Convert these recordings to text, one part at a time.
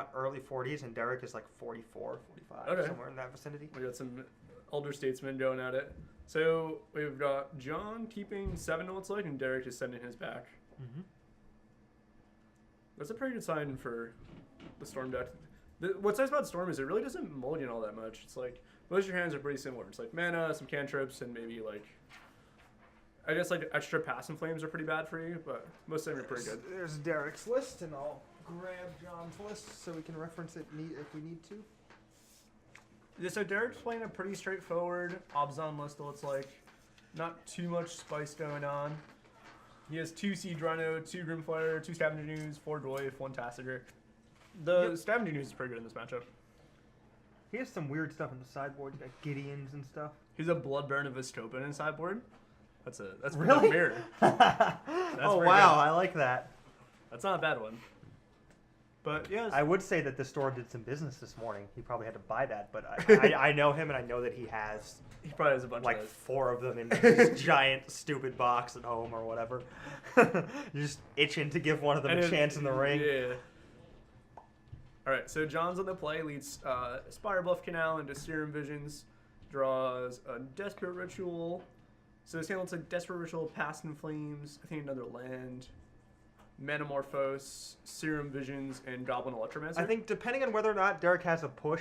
about early 40s, and Derek is like 44, 45, somewhere in that vicinity. We got some older statesmen going at it. So we've got John keeping 7, it looks like, and Derek just sending his back. Mm-hmm. That's a pretty good sign for the Storm deck. What's nice about Storm is it really doesn't mulligan all that much. It's like most of your hands are pretty similar. It's like mana, some cantrips, and maybe like I guess like extra pass and flames are pretty bad for you, but most of them are pretty good. There's Derek's list, and I'll grab John's list so we can reference it if we need to. Yeah, so Derek's playing a pretty straightforward Obzon list, it looks like. Not too much spice going on. He has 2 Siege Rhino, 2 Grimfire, 2 Scavenger News, 4 Doif, 1 Tassiger. The Scavenger News is pretty good in this matchup. He has some weird stuff in the sideboard. He's got Gideons and stuff. He's a Bloodburn of Vistopin in his sideboard. That's really? mirror. Oh wow, good. I like that. That's not a bad one. But yeah, I would say that the store did some business this morning. He probably had to buy that, but I know him, and I know that he probably has a bunch like of 4 of them in his giant stupid box at home or whatever. You're just itching to give one of them a chance in the ring. Yeah. All right, so John's on the play, leads Spire Bluff Canal into Serum Visions, draws a Desperate Ritual. So his hand looks like Desperate Ritual, Past in Flames, I think another land, Manamorphose, Serum Visions, and Goblin Electromancer. I think depending on whether or not Derek has a push,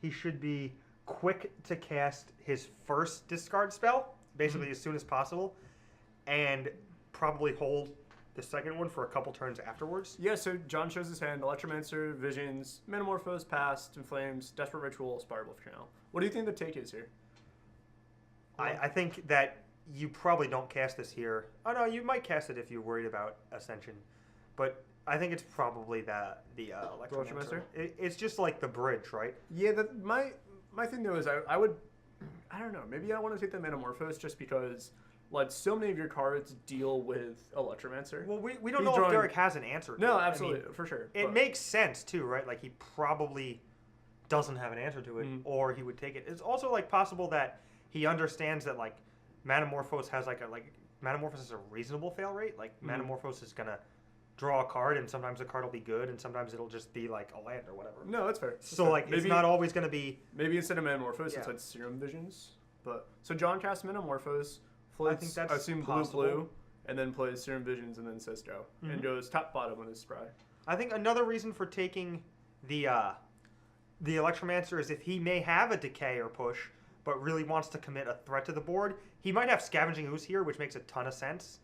he should be quick to cast his first discard spell, basically as soon as possible, and probably hold the second one for a couple turns afterwards. Yeah, so John shows his hand, Electromancer, Visions, Manamorphose, Past in Flames, Desperate Ritual, Spire Bluff Canal. What do you think the take is here? I think that you probably don't cast this here. Oh no, you might cast it if you're worried about Ascension, but I think it's probably the Electromancer. It's just like the bridge, right? Yeah, my thing though is I don't know, maybe I want to take the Manamorphose just because like so many of your cards deal with Electromancer. Well, we don't know if Derek has an answer to it. No, absolutely, for sure. It makes sense too, right? Like he probably doesn't have an answer to it, or he would take it. It's also like possible that he understands that like Manamorphose has Manamorphose is a reasonable fail rate. Like Manamorphose is gonna draw a card, and sometimes the card will be good, and sometimes it'll just be like a land or whatever. No, that's fair. So like maybe, it's not always gonna be. Maybe instead of Manamorphose, it's like Serum Visions. But so John casts Manamorphose, floats, I think that's I assume blue, and then plays Serum Visions, and then says go, and goes top bottom on his spry. I think another reason for taking the Electromancer is if he may have a decay or push, but really wants to commit a threat to the board. He might have Scavenging Ooze here, which makes a ton of sense.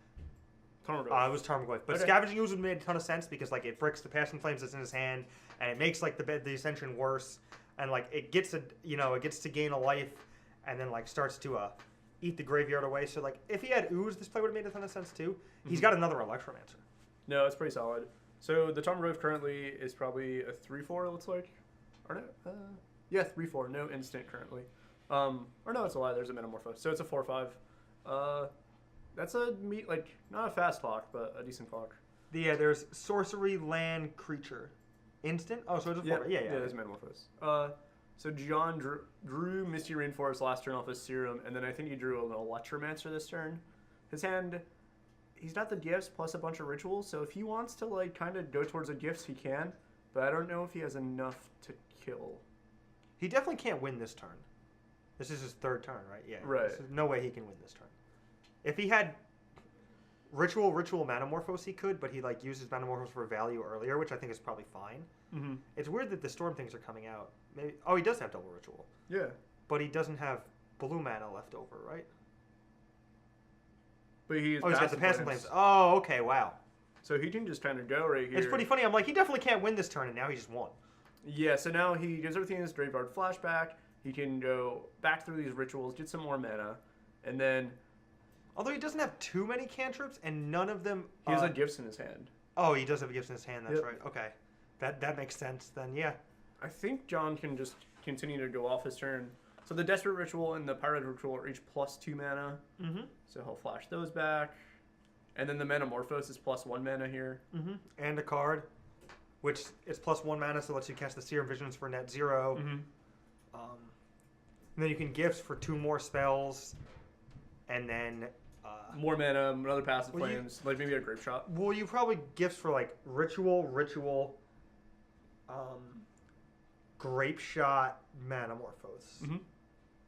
It was Tarmogoyf. But Scavenging Ooze would make a ton of sense because like it bricks the Past in Flames that's in his hand, and it makes like the Ascension worse, and like it gets to gain a life, and then like starts to eat the graveyard away. So like if he had Ooze, this play would have made a ton of sense too. He's got another Electromancer. No, it's pretty solid. So the Tarmogoyf currently is probably a 3/4. It looks like, or no, yeah, 3/4. No instant currently. Or no, it's a lie. There's a Manamorphose. So it's a 4/5. That's not a fast clock, but a decent clock. Yeah, there's sorcery, land, creature, instant. Oh, so it's a 4. Yeah. There's Manamorphose. So John drew Misty Rainforest last turn off his Serum, and then I think he drew an Electromancer this turn. His hand, he's got the gifts plus a bunch of rituals. So if he wants to like kind of go towards the gifts, he can. But I don't know if he has enough to kill. He definitely can't win this turn. This is his 3rd turn, right? Yeah. Right. There's no way he can win this turn. If he had ritual Manamorphose, he could, but he like uses Manamorphose for value earlier, which I think is probably fine. Mm-hmm. It's weird that the Storm things are coming out. Maybe he does have double ritual. Yeah. But he doesn't have blue mana left over, right? But he's got the Past in Flames. Oh, okay, wow. So he can just kind of go right here. It's pretty funny. I'm like, he definitely can't win this turn, and now he just won. Yeah, so now he gives everything in his graveyard flashback. He can go back through these rituals, get some more mana, and then... Although he doesn't have too many cantrips, and none of them... He has gifts in his hand. Oh, he does have gifts in his hand, that's right. Okay. That makes sense then, yeah. I think John can just continue to go off his turn. So the Desperate Ritual and the Pirate Ritual are each +2 mana. Mm-hmm. So he'll flash those back. And then the Manamorphose is +1 mana here. Mm-hmm. And a card, which is +1 mana, so lets you cast the Serum Visions for net 0. Mm-hmm. And then you can gifts for 2 more spells, and then... more mana, another Passive Flames, like maybe a Grape Shot. Well, you probably gifts for like Ritual, Grape Shot Manamorphose. Mm-hmm.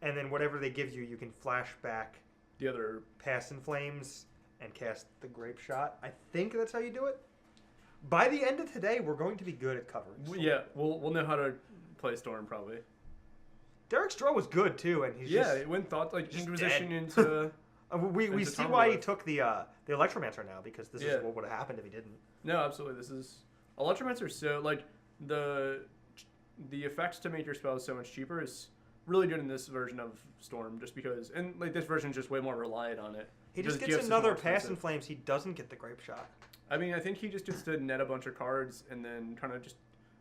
And then whatever they give you, you can flash back The other. Pass in Flames and cast the Grape Shot. I think that's how you do it. By the end of today, we're going to be good at covering. Yeah, we'll know how to play Storm probably. Derek's draw was good too, and he's It went thought like just Inquisition dead. into. we see why he took the Electromancer now, because this is what would have happened if he didn't. No, absolutely. This is Electromancer. So like the effects to make your spells so much cheaper is really good in this version of Storm, just because, and like this version is just way more reliant on it. He just Gifts gets is another more Pass in expensive. Flames. He doesn't get the Grape Shot. I mean, I think he just gets to net a bunch of cards and then kind of just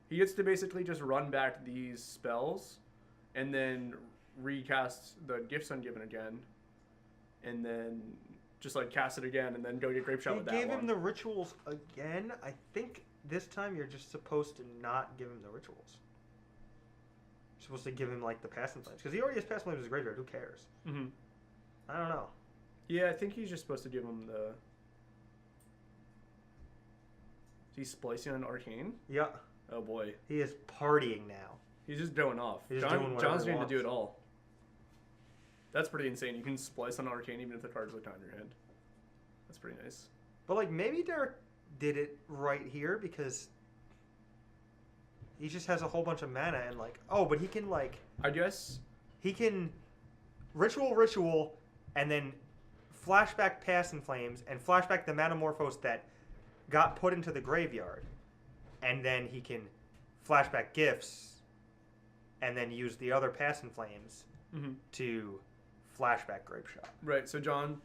he gets to basically just run back these spells, and then recast the Gifts Ungiven again, and then just like cast it again, and then go get Grape Shot with that You gave one. him the rituals again. I think this time you're just supposed to not give him the rituals. You're supposed to give him like the Pass in Flames, because he already has Pass in Flames in his graveyard. Who cares? Mm-hmm. I don't know. Yeah, I think he's just supposed to give him the. He's splicing on Arcane. Yeah, Oh boy, he is partying now. he's just going off. He's just doing whatever John's he going to do it wants. all. That's pretty insane. You can splice on Arcane even if the cards look down your hand. That's pretty nice. But like maybe Derek did it right here because he just has a whole bunch of mana and like but he can like I guess. he can ritual and then flashback Pass in Flames and flashback the Manamorphose that got put into the graveyard, and then he can flashback Gifts and then use the other Pass in Flames Mm-hmm. to flashback Grape Shot. Right. So John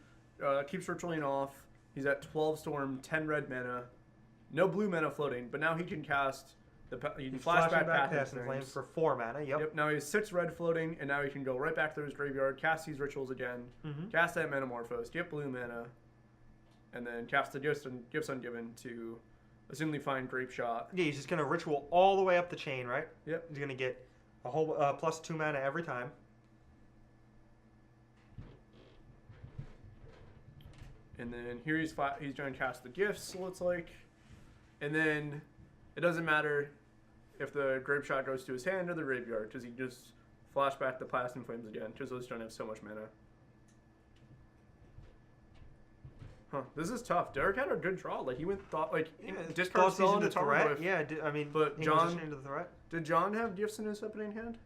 keeps ritualing off. He's at 12 Storm, 10 red mana, no blue mana floating, but now he can cast he can flashback Pass in Flames for 4 mana. Yep. Now he has 6 red floating, and now he can go right back to his graveyard, cast these rituals again, Mm-hmm. cast that Manamorphose, get blue mana, and then cast the Gifts Ungiven to assumably find Grape Shot. Yeah, he's just gonna ritual all the way up the chain, right? Yep. He's gonna get a whole plus 2 mana every time. And then here he's going to cast the Gifts, it looks like. And then it doesn't matter if the Grape Shot goes to his hand or the graveyard, because he just flashback the Pass in Flames again, because those don't have so much mana. Huh, this is tough. Derek had a good draw. Like, he discard spell into threat. with. Yeah, I mean, But he John- transitioned into the threat. Did John have Gifts in his opening hand?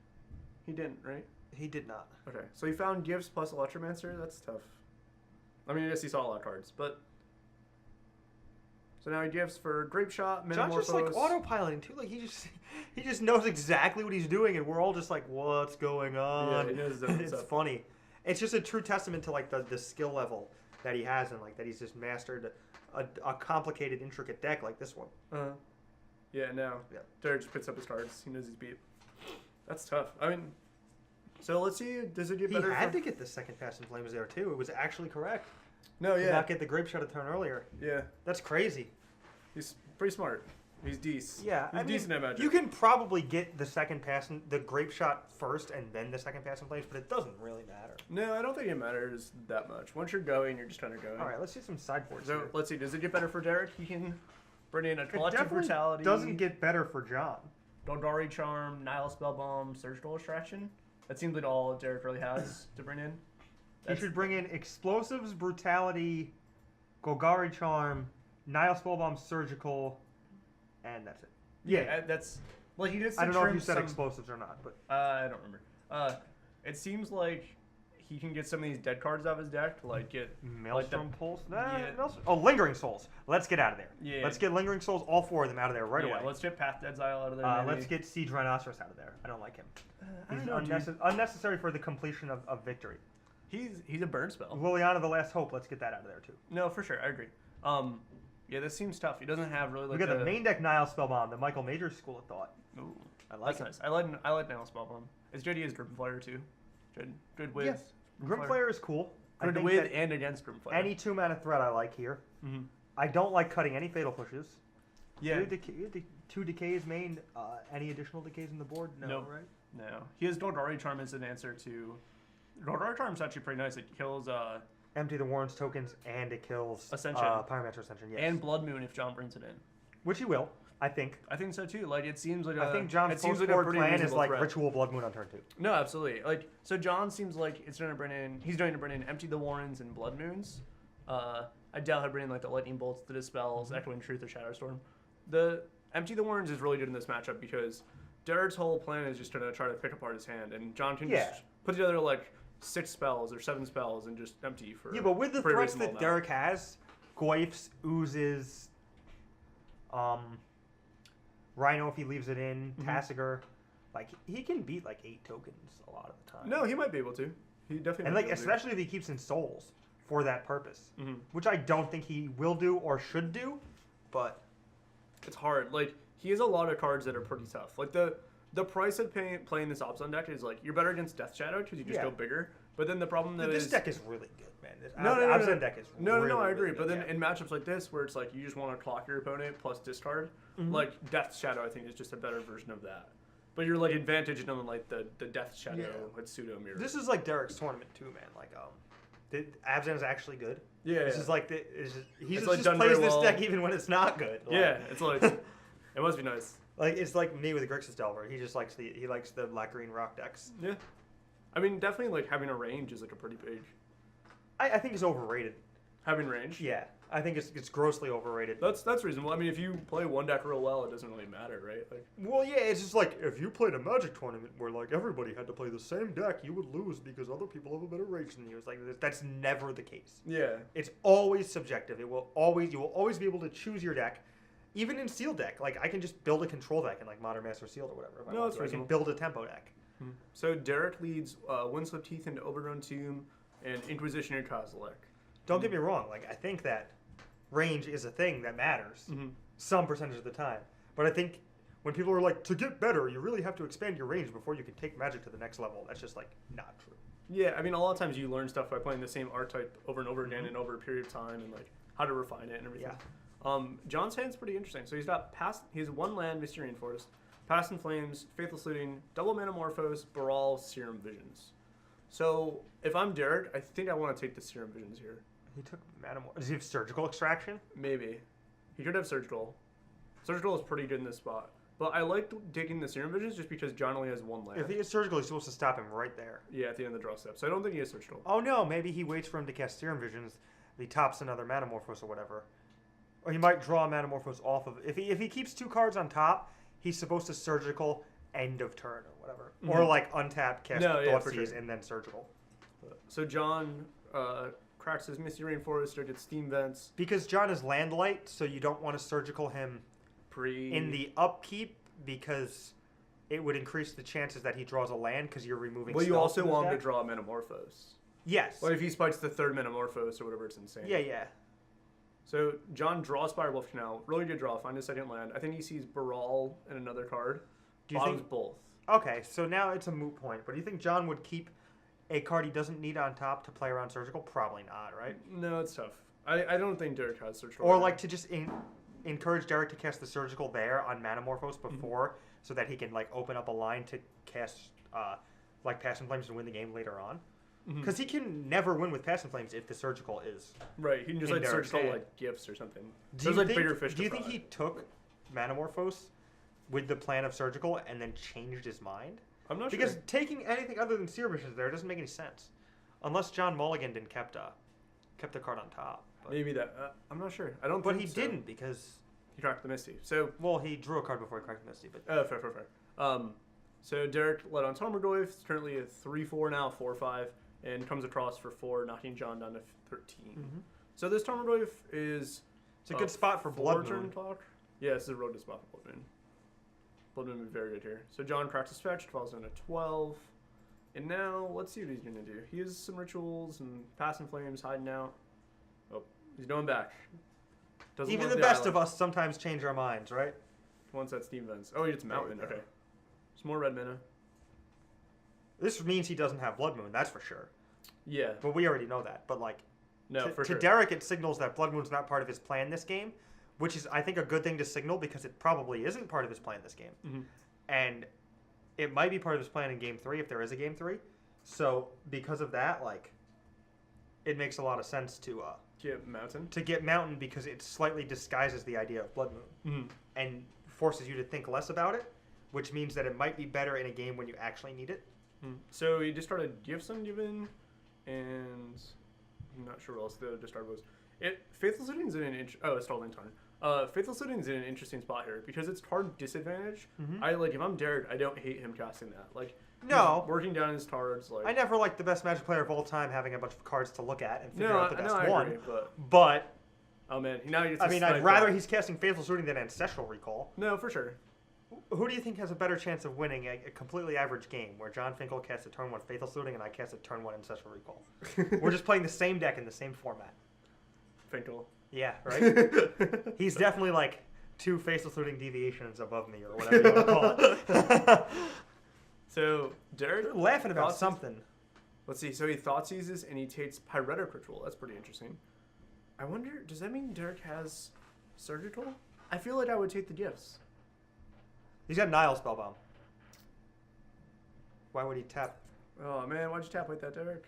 He didn't, right? He did not. Okay, so he found Gifts plus Electromancer. That's tough. I mean, I guess he saw a lot of cards, but... So now he Gifts for Grape Shot, Manamorphose. John's just like autopiloting too. Like he just knows exactly what he's doing, and we're all just like, what's going on? Yeah, he knows what's It's up. funny. It's just a true testament to like the skill level that he has, and like that he's just mastered a complicated, intricate deck like this one. Uh-huh. Yeah, now Derek just picks up his cards. He knows he's beat. That's tough. I mean, so let's see. Does it get He better? had to get the second Pass in Flames there too. It was actually correct. No, Did yeah, not get the Grape Shot a turn earlier. yeah. That's crazy. He's pretty smart. He's decent. Yeah, he's decent at Magic. You can probably get the second the Grape Shot first and then the second Pass in Flames, but it doesn't really matter. No, I don't think it matters that much. Once you're going, you're just kind of going. All right, let's see some sideboards. So here. let's see. Does it get better for Derek? He can bring in a It Collective definitely Brutality. doesn't get better for John. Golgari Charm, Nihil Spellbomb, Surgical Extraction. That seems like all Derek really has to bring in. He should bring in Explosives, Brutality, Golgari Charm, Nihil Spellbomb, Surgical, and that's it. Yeah, that's... Well, he needs to I don't know if trim you said some- explosives or not, but I don't remember. It seems like he can get some of these dead cards out of his deck to like get Maelstrom Pulse? yeah. Oh, Lingering Souls. Let's get out of there. Yeah. Let's get Lingering Souls, all 4 of them out of there right away. Let's get Path to Exile out of there. maybe. Let's get Siege Rhinoceros out of there. I don't like him. I He's don't know, dude. unnecessary for the completion of victory. He's a burn spell. Liliana, the Last Hope. Let's get that out of there too. No, for sure, I agree. Yeah, this seems tough. He doesn't have really like We got the main deck Nihil Spellbomb, the Michael Majors school of thought. Ooh, I like that's it. nice. I like Nihil Spellbomb. It's good he has Grim Flare too. Good with. Yeah. Grimflayer is cool. I Good think with that and against Grim Flare. any 2-mana threat I like here. Mm-hmm. I don't like cutting any fatal pushes. Yeah. You have 2 decays main. Any additional decays in the board? No, Nope. right? No. He has Golgari Charm as an answer to. Golgari Charm's actually pretty nice. It kills Empty the Warren's tokens and it kills Ascension. Pyromancer Ascension. Yes. and Blood Moon if John brings it in. Which he will. I think. I think so too. Like it seems like I think John's it seems like a post-board pretty plan is reasonable like threat. Ritual Blood Moon on turn 2. No, absolutely. Like so, John seems like he's going to bring in Empty the Warrens and Blood Moons. I doubt he'll bring in like the Lightning Bolts, the Dispels, Echoing Truth, or Shatterstorm. The Empty the Warrens is really good in this matchup because Derek's whole plan is just going to try to pick apart his hand, and John can just put together like 6 spells or 7 spells and just empty for. Yeah, but with the for a threats reasonable that amount. Derek has, Goyfs, Oozes, Rhino if he leaves it in, Tassiger, like he can beat like 8 tokens a lot of the time. No, he might be able to. He definitely. And might like be able to. especially if he keeps in souls for that purpose, Mhm. which I don't think he will do or should do, but It's hard. Like he has a lot of cards that are pretty tough. Like the price of playing this Opson deck is like you're better against Death Shadow because you just Yeah. go bigger. But then the problem though this is deck is really good, man. This No, Abzan deck is no, really, I agree. really But good, then yeah. in matchups like this, where it's like you just want to clock your opponent plus discard, Mm-hmm. like Death Shadow, I think is just a better version of that. But you're like advantaged on like the Death Shadow Yeah. with pseudo mirror. This is like Derek's tournament too, man. Like the Abzan is actually good. Yeah, This yeah. is like he It's, just, like, just done plays very this well. deck even when it's not good. Like, Yeah, it's like it must be nice. like it's like me with Grixis Delver. He just likes the black green rock decks. Yeah, I mean definitely like having a range is like a pretty big I think it's overrated. having range. Yeah, I think it's grossly overrated. That's reasonable. I mean, if you play one deck real well, it doesn't really matter, right? Like, Well, yeah, it's just like if you played a Magic tournament where like everybody had to play the same deck, you would lose because other people have a better range than you. It's like that's never the case. yeah, It's always subjective. You will always be able to choose your deck, even in Sealed deck. Like I can just build a control deck in like Modern Master Sealed or whatever. If I No, want that's to. I can reasonable. build a tempo deck. So Derek leads Windswept Teeth into Overgrown Tomb and Inquisition and Kozilek. Don't get me wrong. Like I think that range is a thing that matters some percentage of the time. But I think when people are like, to get better, you really have to expand your range before you can take Magic to the next level. That's just like not true. Yeah, I mean, a lot of times you learn stuff by playing the same archetype over and over again and over a period of time and like how to refine it and everything. John's hand's pretty interesting. So he has 1 land, Mysterian Forest, Past in Flames, Faithless Looting, Double Manamorphose, Baral, Serum Visions. So if I'm Derek, I think I want to take the Serum Visions here. He took Manamorphose. Does he have Surgical Extraction? Maybe. He could have Surgical. Surgical is pretty good in this spot. But I like taking the Serum Visions just because John only has 1 land. If he has Surgical, he's supposed to stop him right there. Yeah, at the end of the draw step. So I don't think he has Surgical. Oh no, maybe he waits for him to cast Serum Visions. He tops another Manamorphose or whatever. Or he might draw a Manamorphose off of. If he keeps 2 cards on top, he's supposed to Surgical end of turn or whatever. Or like untap, cast Thoughtseize, sure. and then Surgical. So John cracks his Misty Rainforest or gets Steam Vents Because John is land light, so you don't want to Surgical him pre in the upkeep because it would increase the chances that he draws a land because you're removing. Well, you spells also from his want him to deck. draw a Metamorphose. Yes. Well, if he spikes the 3rd Metamorphose or whatever, it's insane. Yeah. So John draws Spire Bluff Canal. Really good draw. Find a 2nd land. I think he sees Baral and another card. Do you Bottoms think? both. Okay, so now it's a moot point. But do you think John would keep a card he doesn't need on top to play around Surgical? Probably not, right? No, it's tough. I don't think Derek has Surgical. Or like to just encourage Derek to cast the Surgical there on Manamorphose before, so that he can like open up a line to cast like Passion Flames and win the game later on. Because he can never win with Passion Flames if the Surgical is. Right, he can just in like Derek's Surgical hand. like gifts or something. Do There's you like think, bigger fish do you to think fry. he took Manamorphose with the plan of Surgical and then changed his mind? I'm not Because sure. taking anything other than Seer Visions there doesn't make any sense. Unless John Mulligan didn't kept the card on top. But, Maybe that. I'm not sure. I don't but think he so. didn't because, He cracked the Misty. So, well, he drew a card before he cracked Misty. But fair. So Derek led on Tarmogoyf. It's currently a 3-4 now, 4-5, and comes across for 4, knocking John down to 13. So this Tarmogoyf is it's a good spot for Blood turn Moon. clock. Yeah, this is a real good spot for Blood Moon. Blood Moon would be very good here. So John cracks his fetch, falls down to 12. And now, let's see what he's going to do. He has some rituals and passing flames hiding out. Oh, he's going back. Doesn't Even love the best island. of us sometimes change our minds, right? Wants that Steam Vents. Oh, he gets Mountain. There you go. Okay. Some more red mana. This means he doesn't have Blood Moon, that's for sure. Yeah. But we already know that. But like, No, to, for to sure. Derek, it signals that Blood Moon's not part of his plan this game, which is, I think, a good thing to signal because it probably isn't part of his plan this game. And it might be part of his plan in Game 3 if there is a Game 3. So because of that, like, it makes a lot of sense to Get Mountain. get Mountain because it slightly disguises the idea of Blood Moon. And forces you to think less about it, which means that it might be better in a game when you actually need it. So he discarded Gifts Ungiven, and I'm not sure what else the discard was. Faithful Suiting's in an Starling Tarn. Faithful Suiting's in an interesting spot here because it's card disadvantage. I like if I'm Derek, I don't hate him casting that. Like No, working down his cards. Like I never liked the best Magic player of all time having a bunch of cards to look at and figure out the best I one. agree, But oh man, now he gets. I mean, I'd rather he's casting Faithful Suiting than Ancestral Recall. No, for sure. Who do you think has a better chance of winning a completely average game where John Finkel casts a turn 1 Faithful Suiting and I cast a turn 1 Ancestral Recall? We're just playing the same deck in the same format. Finkel. Yeah, right? He's definitely like 2 Faithful Suiting deviations above me or whatever you want to call it. So, Derek... You're laughing about something. Let's see. So he Thought Seizes and he takes Pyretic Ritual. That's pretty interesting. I wonder, does that mean Derek has Surgical? I feel like I would take the gifts. He's got Nile Spellbomb. Why would he tap? Oh man, why'd you tap like that, Derek?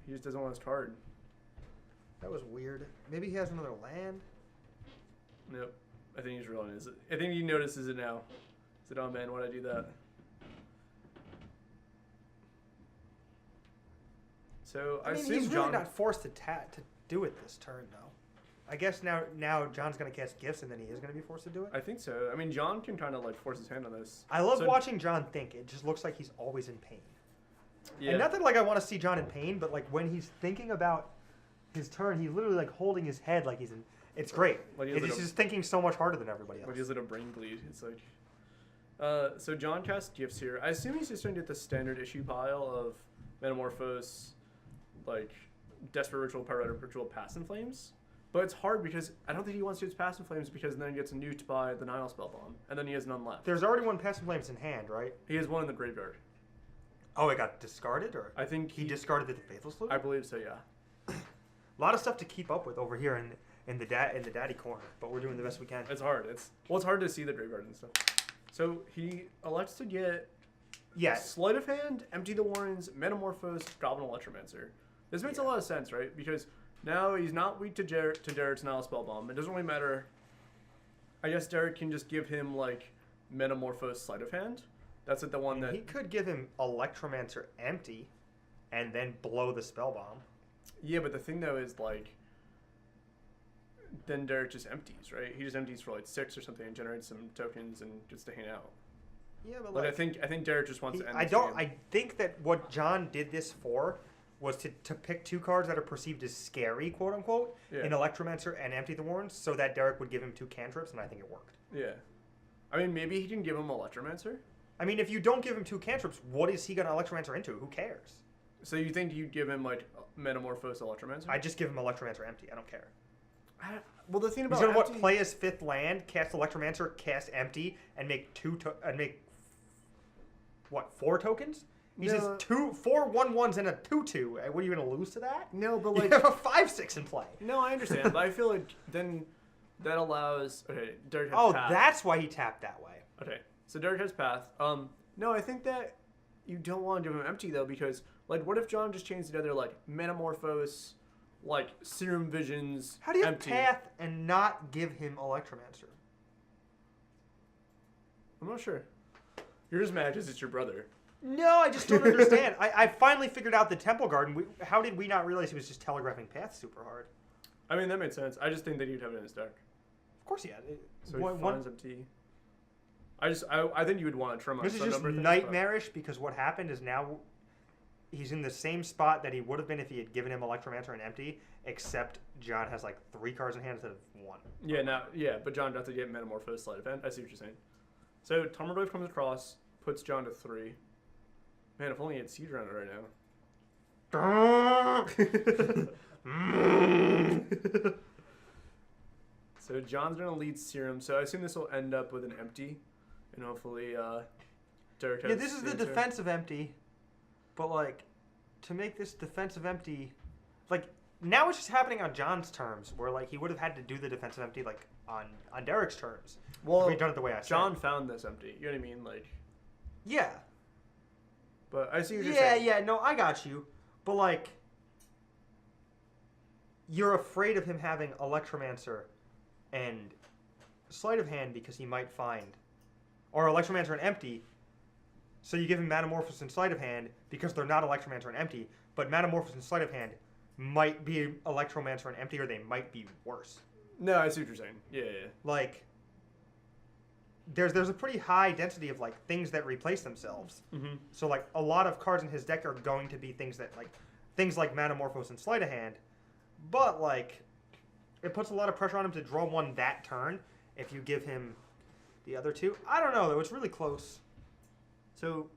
He just doesn't want his card. That was weird. Maybe he has another land? Nope. I think he's realizing it. I think he notices it now. He said, oh man, why'd I do that? So I assume he's really John... not forced to do it this turn, though. I guess now John's going to cast Gifts, and then he is going to be forced to do it? I think so. I mean, John can kind of like force his hand on this. I love watching John think. It just looks like he's always in pain. Yeah. And not that like I want to see John in pain, but like when he's thinking about his turn, he's literally like holding his head like he's in... It's great. Like He's just thinking so much harder than everybody else. Like he's like a brain bleed. It's like... so John casts Gifts here. I assume he's just going to get the standard issue pile of Metamorphose, like Desperate Ritual, Pyretic Ritual, Pass in Flames. But it's hard because I don't think he wants to use Pass in Flames because then he gets nuked by the Nile Spellbomb, and then he has none left. There's already one Pass in Flames in hand, right? He has one in the graveyard. Oh, it got discarded, or I think he discarded the Faithful Salute? I believe so, yeah. A lot of stuff to keep up with over here in the daddy corner, but we're doing the best we can. It's hard. It's hard to see the graveyard and stuff. So he elects to get Sleight of Hand, Empty the Warrens, Metamorphose, Goblin Electromancer. This makes a lot of sense, right? Because now he's not weak to Derek's Nile Spellbomb. It doesn't really matter. I guess Derek can just give him like Metamorphose, Sleight of Hand. That's the one that he could give him Electromancer empty, and then blow the Spellbomb. Yeah, but the thing though is like, then Derek just empties, right? He just empties for like 6 or something and generates some tokens and gets to hang out. Yeah, but like I think Derek just wants to end. I think that what John did this for was to pick 2 cards that are perceived as scary, quote unquote, in Electromancer and Empty the Warrens, so that Derek would give him 2 cantrips, and I think it worked. Yeah, I mean maybe he can give him Electromancer. I mean, if you don't give him 2 cantrips, what is he gonna Electromancer into? Who cares? So you think you'd give him like Metamorphose Electromancer? I just give him Electromancer empty. I don't care. Well, the thing about he's gonna play his 5th land, cast Electromancer, cast empty, and make 4 tokens? He says 4 1/1s and a 2/2. What are you gonna lose to that? No, but like you have a 5/6 in play. No, I understand, but I feel like then that allows. Okay, Derek has path. That's why he tapped that way. Okay, so Derek has path. No, I think that you don't want to give him empty though, because like, what if John just changed together like Metamorphose, like Serum Visions? How do you empty? have path and not give him Electromancer? I'm not sure. You're just mad because it's your brother. No, I just don't understand. I finally figured out the Temple Garden. How did we not realize he was just telegraphing path super hard? I mean, that made sense. I just think that he'd have it in his deck. Of course he had. So he finds empty. I think you would want to trim. This is just nightmarish because what happened is now he's in the same spot that he would have been if he had given him Electromancer and empty, except John has like 3 cards in hand instead of 1. Yeah, but John got to get Metamorphose Sleight of Hand. I see what you're saying. So Tarmogoyf comes across, puts John to 3. Man, if only he had Siege around it right now. So John's going to lead Serum. So I assume this will end up with an empty. And hopefully Derek has... Yeah, this is the defensive empty. But, like, to make this defensive empty... Like, now it's just happening on John's terms. Where, like, he would have had to do the defensive empty, like, on Derek's terms. Well, if he'd done it the way I said. John found this empty. You know what I mean? Like... Yeah. But I see what you're saying. Yeah, no, I got you. But, like, you're afraid of him having Electromancer and sleight of hand because he might find, or Electromancer and empty. So you give him Metamorphosis and sleight of hand because they're not Electromancer and empty, but Metamorphosis and sleight of hand might be Electromancer and empty, or they might be worse. No, I see what you're saying. Yeah. Like, there's a pretty high density of like things that replace themselves. Mm-hmm. So like a lot of cards in his deck are going to be things like Metamorphosis and sleight of hand, but like it puts a lot of pressure on him to draw one that turn if you give him the other two. I don't know though. It's really close. So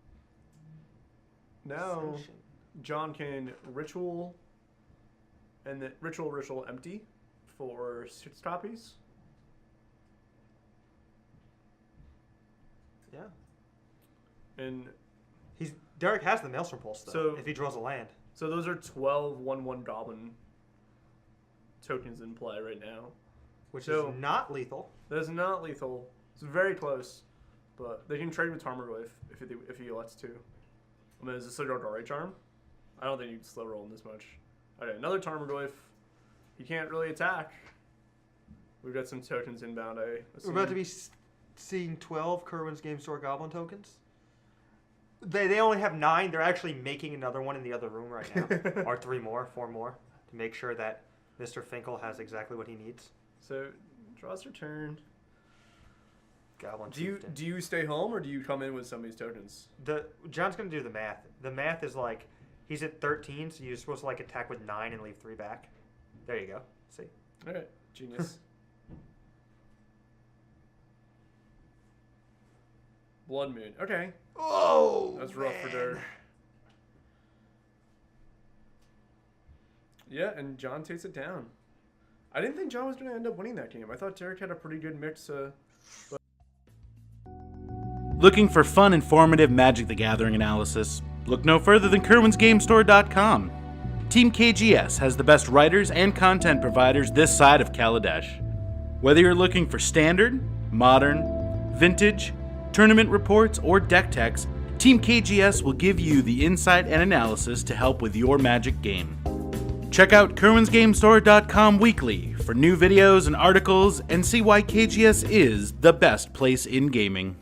now John can ritual and then ritual empty for 6 copies. Yeah. And Derek has the Maelstrom Pulse though. So if he draws a land. So those are 12 1/1 goblin tokens in play right now. Which is not lethal. That is not lethal. It's very close. But they can trade with Tarmogoyf if he elects to. I mean, is this a Gargari charm? I don't think you can slow roll in this much. Okay, another Tarmogoyf. He can't really attack. We've got some tokens inbound, I assume. We're about to be seeing 12 Kirwan's Game Store Goblin tokens. They only have 9. They're actually making another one in the other room right now. Or 4 more, to make sure that Mr. Finkel has exactly what he needs. So, draws your turn. Goblin do you stay home or do you come in with some of these tokens? John's going to do the math. The math is like, he's at 13, so you're supposed to like attack with 9 and leave 3 back. There you go. See? All right. Genius. Blood Moon. Okay. Oh, that's rough for Derek. Yeah, and John takes it down. I didn't think John was going to end up winning that game. I thought Derek had a pretty good mix. Looking for fun, informative Magic the Gathering analysis? Look no further than Kirwan'sGameStore.com. Team KGS has the best writers and content providers this side of Kaladesh. Whether you're looking for standard, modern, vintage, tournament reports, or deck techs, Team KGS will give you the insight and analysis to help with your Magic game. Check out Kirwan'sGameStore.com weekly for new videos and articles and see why KGS is the best place in gaming.